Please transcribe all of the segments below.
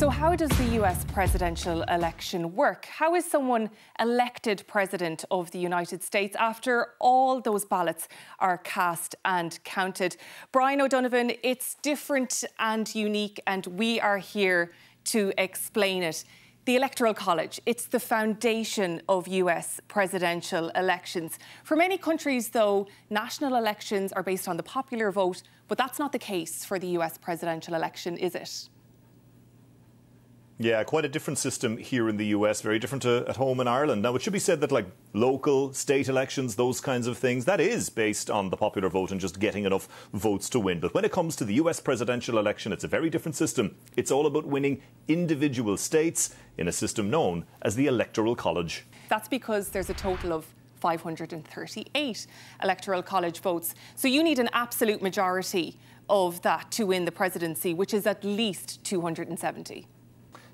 So how does the US presidential election work? How is someone elected president of the United States after all those ballots are cast and counted? Brian O'Donovan, it's different and unique, and we are here to explain it. The Electoral College, it's the foundation of US presidential elections. For many countries, though, national elections are based on the popular vote, but that's not the case for the US presidential election, is it? Yeah, quite a different system here in the US, very different to at home in Ireland. Now, it should be said that, like, local, state elections, those kinds of things, that is based on the popular vote and just getting enough votes to win. But when it comes to the US presidential election, it's a very different system. It's all about winning individual states in a system known as the Electoral College. That's because there's a total of 538 Electoral College votes. So you need an absolute majority of that to win the presidency, which is at least 270.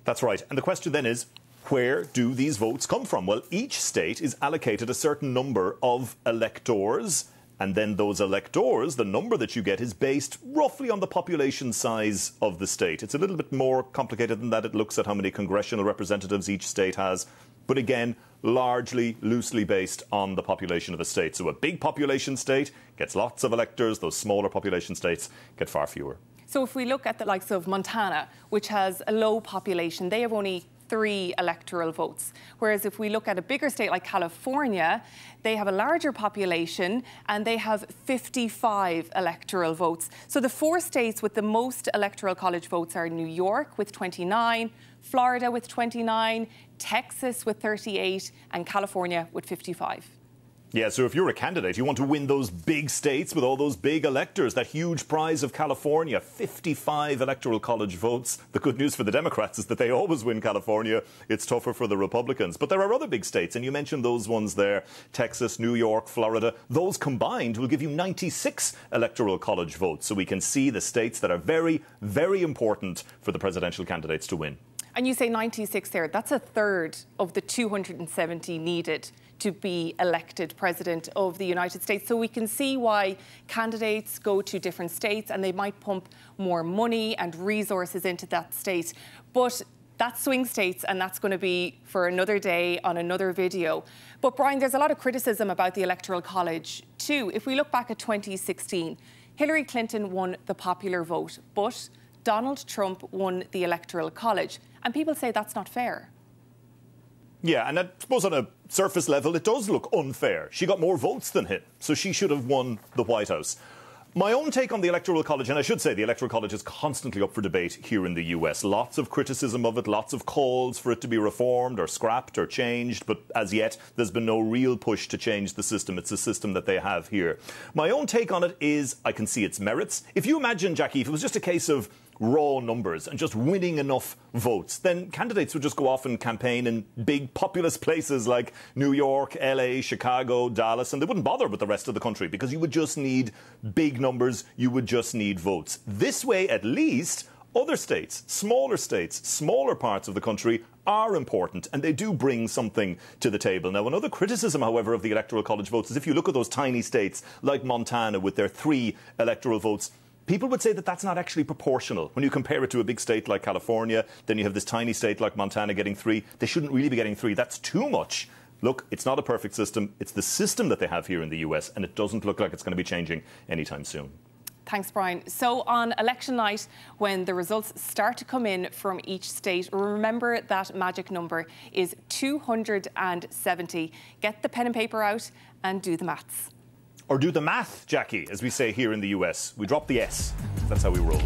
That's right. And the question then is, where do these votes come from? Well, each state is allocated a certain number of electors, and then those electors, the number that you get, is based roughly on the population size of the state. It's a little bit more complicated than that. It looks at how many congressional representatives each state has, but again, largely loosely based on the population of a state. So a big population state gets lots of electors. Those smaller population states get far fewer. So if we look at the likes of Montana, which has a low population, they have only 3 electoral votes. Whereas if we look at a bigger state like California, they have a larger population and they have 55 electoral votes. So the 4 states with the most electoral college votes are New York with 29, Florida with 29, Texas with 38, and California with 55. Yeah, so if you're a candidate, you want to win those big states with all those big electors, that huge prize of California, 55 electoral college votes. The good news for the Democrats is that they always win California. It's tougher for the Republicans. But there are other big states, and you mentioned those ones there, Texas, New York, Florida. Those combined will give you 96 electoral college votes. So we can see the states that are very, very important for the presidential candidates to win. And you say 96 there, that's a third of the 270 needed to be elected president of the United States. So we can see why candidates go to different states and they might pump more money and resources into that state. But that's swing states, and that's going to be for another day on another video. But Brian, there's a lot of criticism about the Electoral College too. If we look back at 2016, Hillary Clinton won the popular vote, but Donald Trump won the Electoral College. And people say that's not fair. Yeah, and I suppose on a surface level, it does look unfair. She got more votes than him, so she should have won the White House. My own take on the Electoral College, and I should say the Electoral College is constantly up for debate here in the US. Lots of criticism of it, lots of calls for it to be reformed or scrapped or changed, but as yet there's been no real push to change the system. It's a system that they have here. My own take on it is I can see its merits. If you imagine, Jackie, if it was just a case of raw numbers and just winning enough votes, then candidates would just go off and campaign in big populous places like New York, LA, Chicago, Dallas, and they wouldn't bother with the rest of the country because you would just need big numbers, you would just need votes. This way, at least, other states, smaller parts of the country are important, and they do bring something to the table. Now, another criticism, however, of the Electoral College votes is if you look at those tiny states like Montana with their 3 electoral votes, people would say that that's not actually proportional. When you compare it to a big state like California, then you have this tiny state like Montana getting 3. They shouldn't really be getting 3. That's too much. Look, it's not a perfect system. It's the system that they have here in the US, and it doesn't look like it's going to be changing anytime soon. Thanks, Brian. So on election night, when the results start to come in from each state, remember that magic number is 270. Get the pen and paper out and do the maths. Or do the math, Jackie, as we say here in the US. We drop the S. That's how we roll.